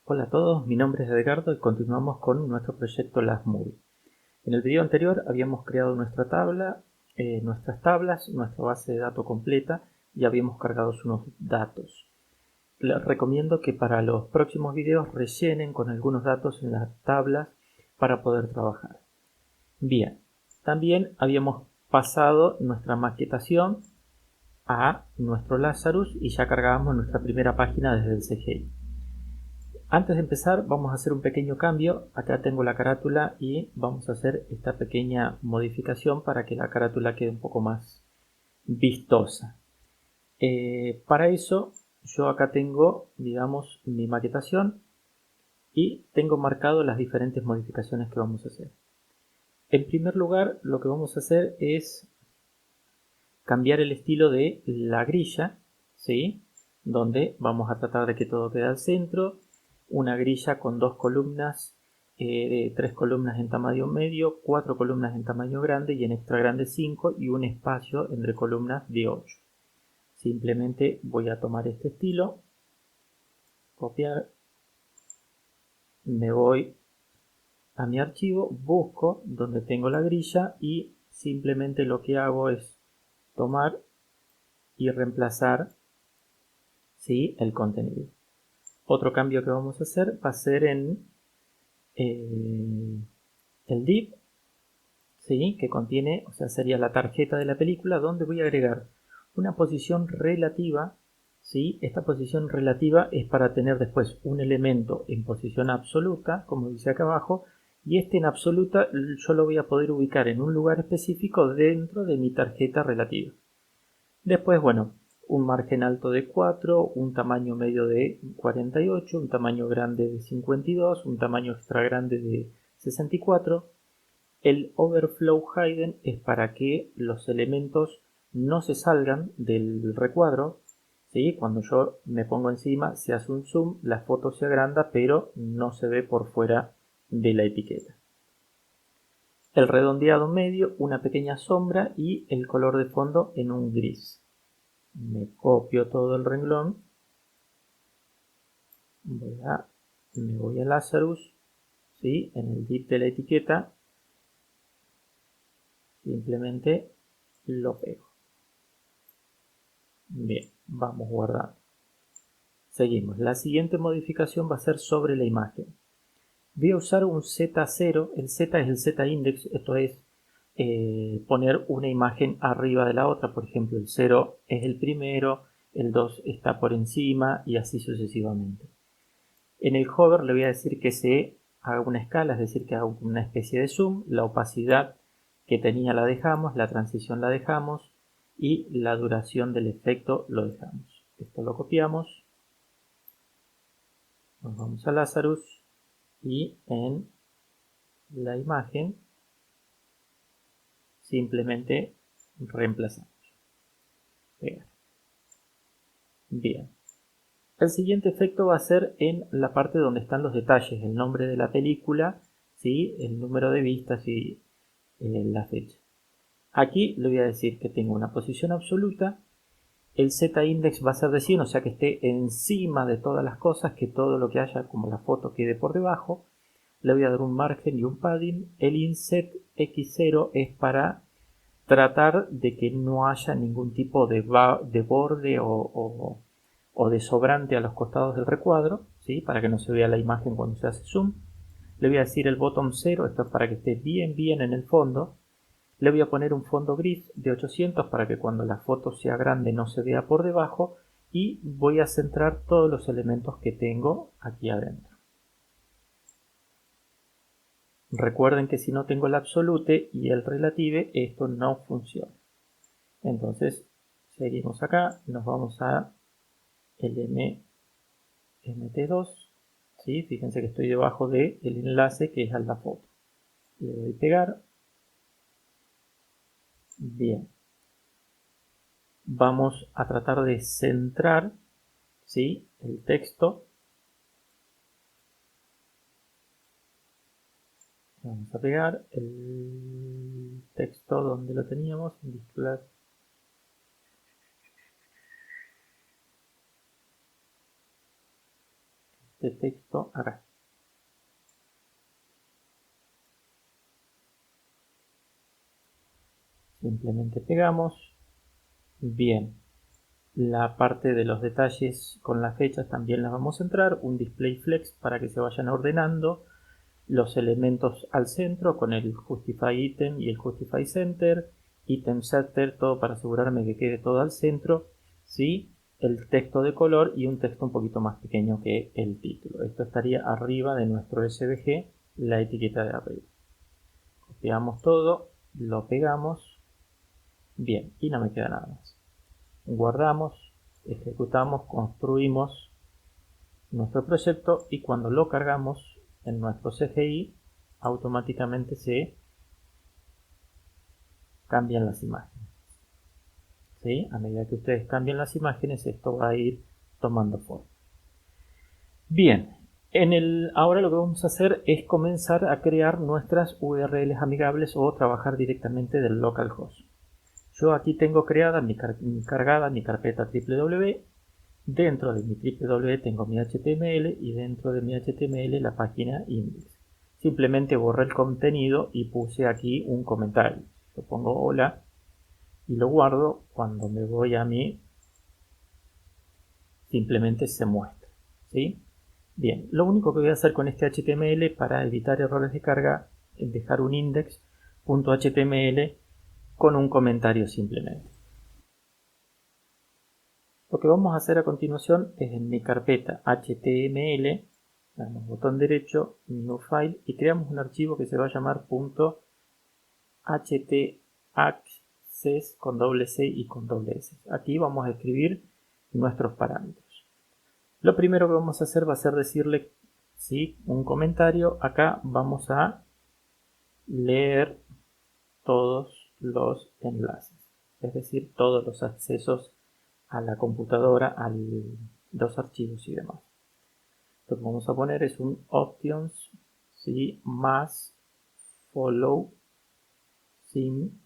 Hola a todos, mi nombre es Edgardo y continuamos con nuestro proyecto Last Movie. En el video anterior habíamos creado nuestra tabla, nuestras tablas, nuestra base de datos completa y habíamos cargado unos datos. Les recomiendo que para los próximos videos rellenen con algunos datos en las tablas para poder trabajar. Bien, también habíamos pasado nuestra maquetación a nuestro Lazarus y ya cargábamos nuestra primera página desde el CGI. Antes de empezar vamos a hacer un pequeño cambio. Acá tengo la carátula y vamos a hacer esta pequeña modificación para que la carátula quede un poco más vistosa. Para eso yo acá tengo, digamos, mi maquetación y tengo marcado las diferentes modificaciones que vamos a hacer. En primer lugar, lo que vamos a hacer es cambiar el estilo de la grilla, ¿sí? Donde vamos a tratar de que todo quede al centro. Una grilla con dos columnas, tres columnas en tamaño medio, cuatro columnas en tamaño grande y en extra grande 5 y un espacio entre columnas de 8. Simplemente voy a tomar este estilo, copiar, me voy a mi archivo, busco donde tengo la grilla y simplemente lo que hago es tomar y reemplazar, ¿sí?, el contenido. Otro cambio que vamos a hacer va a ser en el div, ¿sí?, que contiene, o sea, sería la tarjeta de la película, donde voy a agregar una posición relativa, ¿sí? Esta posición relativa es para tener después un elemento en posición absoluta, como dice acá abajo, y este en absoluta yo lo voy a poder ubicar en un lugar específico dentro de mi tarjeta relativa. Después, bueno, un margen alto de 4, un tamaño medio de 48, un tamaño grande de 52, un tamaño extra grande de 64. El overflow hidden es para que los elementos no se salgan del recuadro, ¿sí? Cuando yo me pongo encima se hace un zoom, la foto se agranda pero no se ve por fuera de la etiqueta. El redondeado medio, una pequeña sombra y el color de fondo en un gris. Me copio todo el renglón, me voy a Lazarus, ¿sí? En el div de la etiqueta simplemente lo pego. Bien, vamos guardando. Seguimos. La siguiente modificación va a ser sobre la imagen. Voy a usar un Z0. El Z es el Z-index, esto es poner una imagen arriba de la otra. Por ejemplo, el 0 es el primero, el 2 está por encima y así sucesivamente. En el hover le voy a decir que se haga una escala, es decir, que haga una especie de zoom. La opacidad que tenía la dejamos, la transición la dejamos y la duración del efecto lo dejamos. Esto lo copiamos, nos vamos a Lazarus y en la imagen simplemente reemplazamos. Pegar. Bien. El siguiente efecto va a ser en la parte donde están los detalles, el nombre de la película, ¿sí?, el número de vistas y la fecha. Aquí le voy a decir que tengo una posición absoluta. El Z-index va a ser de 100, o sea que esté encima de todas las cosas, que todo lo que haya como la foto quede por debajo. Le voy a dar un margen y un padding. El inset X0 es para tratar de que no haya ningún tipo de borde o de sobrante a los costados del recuadro, ¿sí?, para que no se vea la imagen cuando se hace zoom. Le voy a decir el bottom 0, esto es para que esté bien en el fondo. Le voy a poner un fondo gris de 800 para que cuando la foto sea grande no se vea por debajo y voy a centrar todos los elementos que tengo aquí adentro. Recuerden que si no tengo el absolute y el relative esto no funciona. Entonces seguimos acá, nos vamos a el mt2, ¿sí? Fíjense que estoy debajo del enlace que es a la foto. Le doy pegar. Bien. Vamos a tratar de centrar, ¿sí?, el texto. Vamos a pegar el texto donde lo teníamos, vincular. este texto acá. Simplemente pegamos. Bien. La parte de los detalles con las fechas también las vamos a entrar. Un display flex para que se vayan ordenando los elementos al centro con el justify item y el justify center. Item setter, todo para asegurarme que quede todo al centro. ¿Sí? El texto de color y un texto un poquito más pequeño que el título. Esto estaría arriba de nuestro SVG, la etiqueta de arriba. Copiamos todo, lo pegamos. Bien, y no me queda nada más. Guardamos, ejecutamos, construimos nuestro proyecto y cuando lo cargamos en nuestro CGI automáticamente se cambian las imágenes. ¿Sí? A medida que ustedes cambien las imágenes esto va a ir tomando forma. Bien, ahora lo que vamos a hacer es comenzar a crear nuestras URLs amigables o trabajar directamente del localhost. Yo aquí tengo creada cargada mi carpeta www. Dentro de mi www tengo mi HTML y dentro de mi HTML la página index. Simplemente borré el contenido y puse aquí un comentario. Yo pongo hola y lo guardo. Cuando me voy a mí simplemente se muestra. ¿Sí? Bien, lo único que voy a hacer con este HTML para evitar errores de carga es dejar un index.html con un comentario simplemente. Lo que vamos a hacer a continuación es en mi carpeta HTML, damos botón derecho, New File y creamos un archivo que se va a llamar .htaccess con doble C y con doble S. Aquí vamos a escribir nuestros parámetros. Lo primero que vamos a hacer va a ser decirle ¿sí? Un comentario. Acá vamos a leer todos los enlaces, es decir, todos los accesos a la computadora, a los archivos y demás. Lo que vamos a poner es un options ¿sí? Más follow sin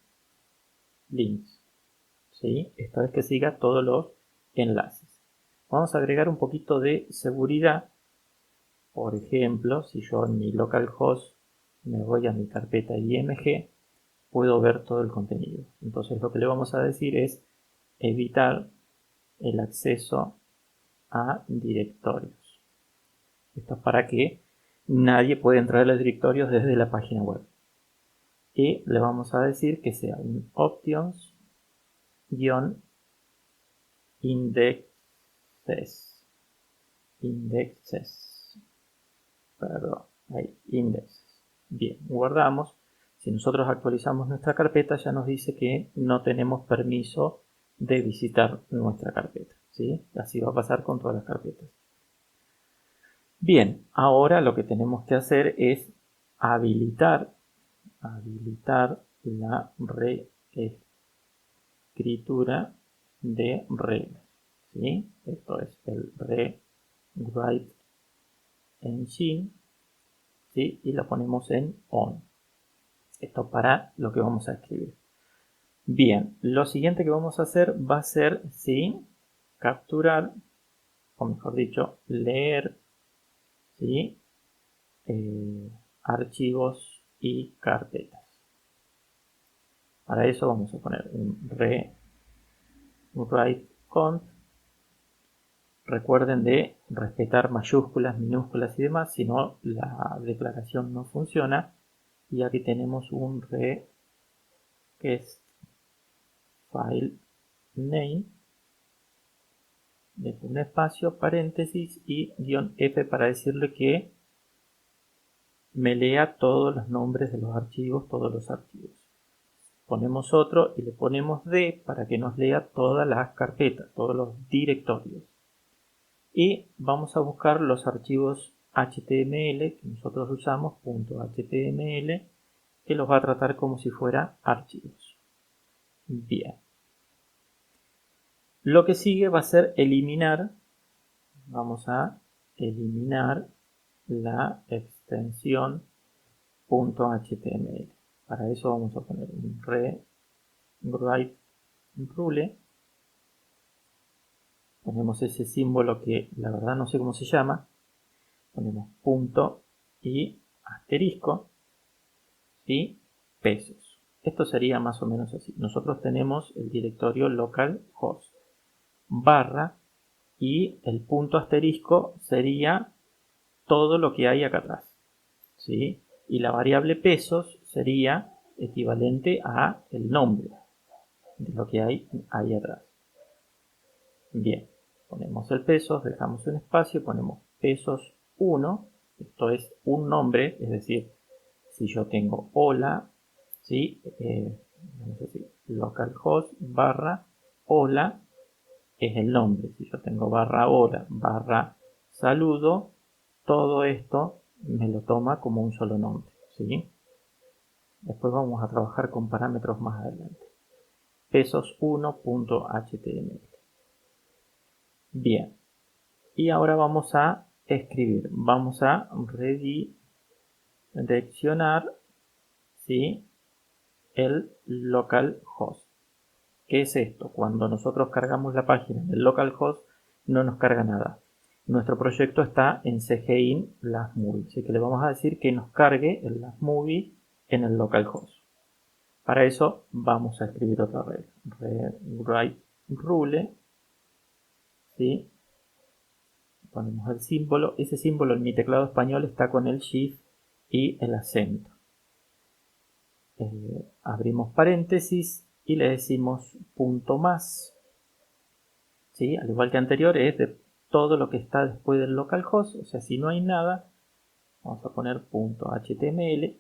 links. ¿Sí? Esta vez que siga todos los enlaces. Vamos a agregar un poquito de seguridad. Por ejemplo, si yo en mi localhost me voy a mi carpeta img, puedo ver todo el contenido. Entonces lo que le vamos a decir es evitar el acceso a directorios. Esto es para que nadie pueda entrar a los directorios desde la página web. Y le vamos a decir que sea un options-indexes. Indexes. Bien, guardamos. Si nosotros actualizamos nuestra carpeta, ya nos dice que no tenemos permiso de visitar nuestra carpeta. ¿Sí? Así va a pasar con todas las carpetas. Bien, ahora lo que tenemos que hacer es habilitar la reescritura de reglas. ¿Sí? Esto es el rewrite engine. ¿Sí? Y lo ponemos en on. Esto para lo que vamos a escribir. Bien, lo siguiente que vamos a hacer va a ser ¿sí? Capturar, o mejor dicho, leer ¿sí? Archivos y carpetas. Para eso vamos a poner un rewrite cont. Recuerden de respetar mayúsculas, minúsculas y demás, si no la declaración no funciona. Y aquí tenemos un request file name, dejo un espacio, paréntesis y -f para decirle que me lea todos los nombres de los archivos, todos los archivos. Ponemos otro y le ponemos D para que nos lea todas las carpetas, todos los directorios. Y vamos a buscar los archivos HTML que nosotros usamos, .html, que los va a tratar como si fuera archivos. Bien. Lo que sigue va a ser eliminar. Vamos a eliminar la extensión .html. Para eso vamos a poner un rewrite rule. Ponemos ese símbolo que la verdad no sé cómo se llama. ponemos punto y asterisco, ¿sí? Pesos. Esto sería más o menos así. Nosotros tenemos el directorio localhost barra y el punto asterisco sería todo lo que hay acá atrás, ¿sí? Y la variable pesos sería equivalente a el nombre de lo que hay ahí atrás. Bien, ponemos el pesos, dejamos un espacio, ponemos pesos 1, esto es un nombre, es decir, si yo tengo hola, ¿sí? Vamos a decir localhost barra hola es el nombre. Si yo tengo barra hola barra saludo, todo esto me lo toma como un solo nombre, ¿sí? Después vamos a trabajar con parámetros más adelante. Pesos1.html. Bien, y ahora vamos a escribir, vamos a redireccionar, ¿sí? El localhost. ¿Qué es esto? Cuando nosotros cargamos la página en el localhost no nos carga nada. Nuestro proyecto está en CGIN Last Movie, así que le vamos a decir que nos cargue el Last Movie en el localhost. Para eso vamos a escribir otra regla. Rewrite rule, ¿sí? Ponemos el símbolo. Ese símbolo en mi teclado español está con el shift y el acento. Abrimos paréntesis y le decimos punto más, ¿sí? Al igual que anterior, es de todo lo que está después del localhost. O sea, si no hay nada, vamos a poner punto html.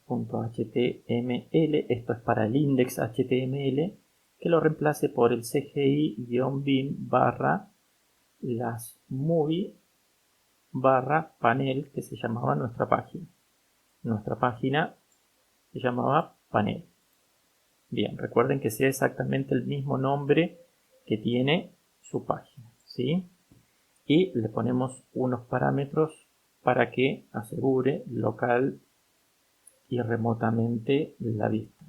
Punto html, esto es para el index html, que lo reemplace por el cgi-bin barra las movie barra panel, que se llamaba nuestra página. Nuestra página se llamaba panel. Bien, recuerden que sea exactamente el mismo nombre que tiene su página, ¿sí? Y le ponemos unos parámetros para que asegure local y remotamente la vista.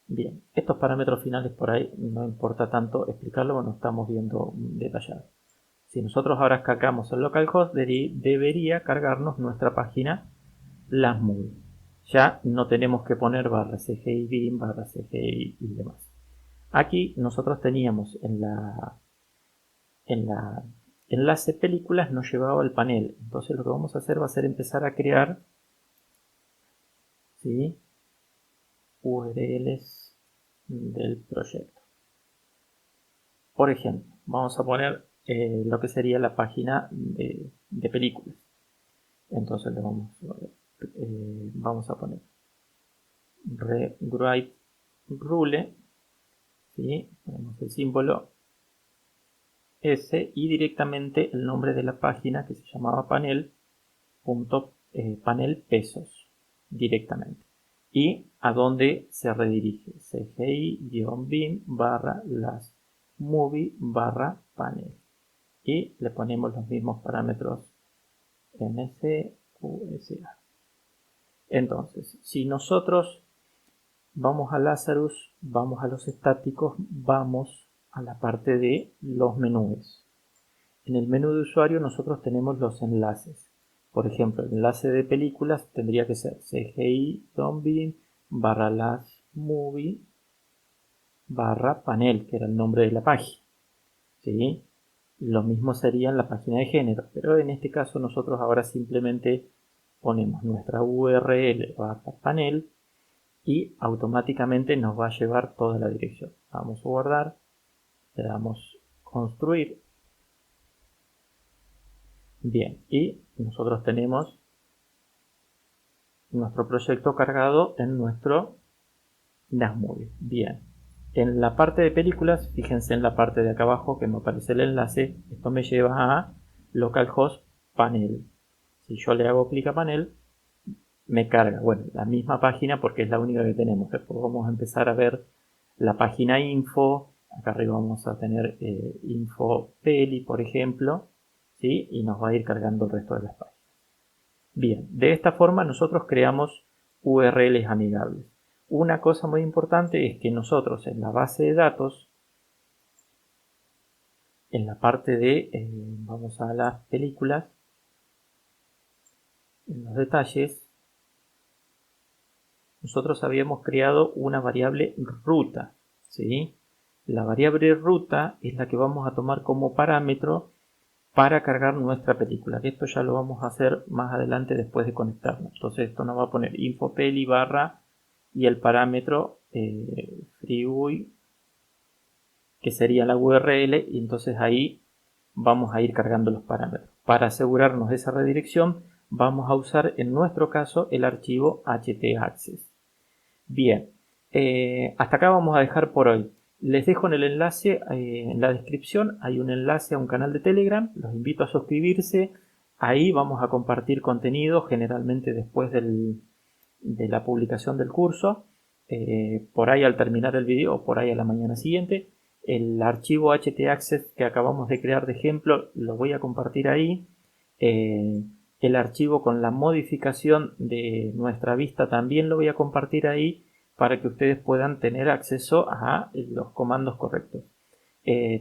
Bien, estos parámetros finales por ahí no importa tanto explicarlo, bueno, estamos viendo detallado. Si nosotros ahora cargamos el localhost, debería cargarnos nuestra página Last Movie. Ya no tenemos que poner barra CGI bin, barra CGI y demás. Aquí nosotros teníamos en la enlace películas nos llevaba al panel. Entonces lo que vamos a hacer va a ser empezar a crear, ¿sí?, URLs del proyecto. Por ejemplo, vamos a poner lo que sería la página de películas. Entonces le vamos a poner rewrite rule, ¿sí? Ponemos el símbolo S y directamente el nombre de la página, que se llamaba panel pesos directamente. Y a dónde se redirige, cgi-bin barra las movie barra panel. Y le ponemos los mismos parámetros msusa. Entonces, si nosotros vamos a Lazarus, vamos a los estáticos, vamos a la parte de los menús. En el menú de usuario nosotros tenemos los enlaces. Por ejemplo, el enlace de películas tendría que ser cgi-bin barra las movie barra panel, que era el nombre de la página, ¿sí? Lo mismo sería en la página de género, pero en este caso nosotros ahora simplemente ponemos nuestra URL barra panel y automáticamente nos va a llevar toda la dirección. Vamos a guardar, le damos construir. Bien, y nosotros tenemos nuestro proyecto cargado en nuestro Last Movie. Bien, en la parte de películas, fíjense en la parte de acá abajo que me aparece el enlace. Esto me lleva a localhost panel. Si yo le hago clic a panel, me carga, bueno, la misma página porque es la única que tenemos. Después vamos a empezar a ver la página info. Acá arriba vamos a tener info peli, por ejemplo, ¿sí? Y nos va a ir cargando el resto de las páginas. Bien, de esta forma nosotros creamos URLs amigables. Una cosa muy importante es que nosotros en la base de datos en la parte de, vamos a las películas, en los detalles, nosotros habíamos creado una variable ruta, ¿sí? La variable ruta es la que vamos a tomar como parámetro para cargar nuestra película. Esto ya lo vamos a hacer más adelante después de conectarnos. Entonces esto nos va a poner infopeli barra y el parámetro freeway, que sería la URL, y entonces ahí vamos a ir cargando los parámetros. Para asegurarnos de esa redirección vamos a usar en nuestro caso el archivo htaccess. Bien, hasta acá vamos a dejar por hoy. Les dejo en el enlace, en la descripción, hay un enlace a un canal de Telegram. Los invito a suscribirse. Ahí vamos a compartir contenido, generalmente después de la publicación del curso. Por ahí al terminar el video o por ahí a la mañana siguiente. El archivo htaccess que acabamos de crear de ejemplo lo voy a compartir ahí. El archivo con la modificación de nuestra vista también lo voy a compartir ahí para que ustedes puedan tener acceso a los comandos correctos.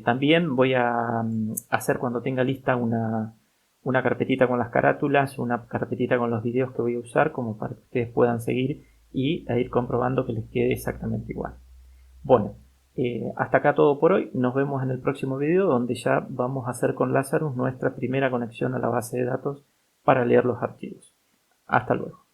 También voy a hacer, cuando tenga lista, una carpetita con las carátulas, una carpetita con los videos que voy a usar, como para que ustedes puedan seguir y ir comprobando que les quede exactamente igual. Bueno, hasta acá todo por hoy. Nos vemos en el próximo video, donde ya vamos a hacer con Lazarus nuestra primera conexión a la base de datos para leer los archivos. Hasta luego.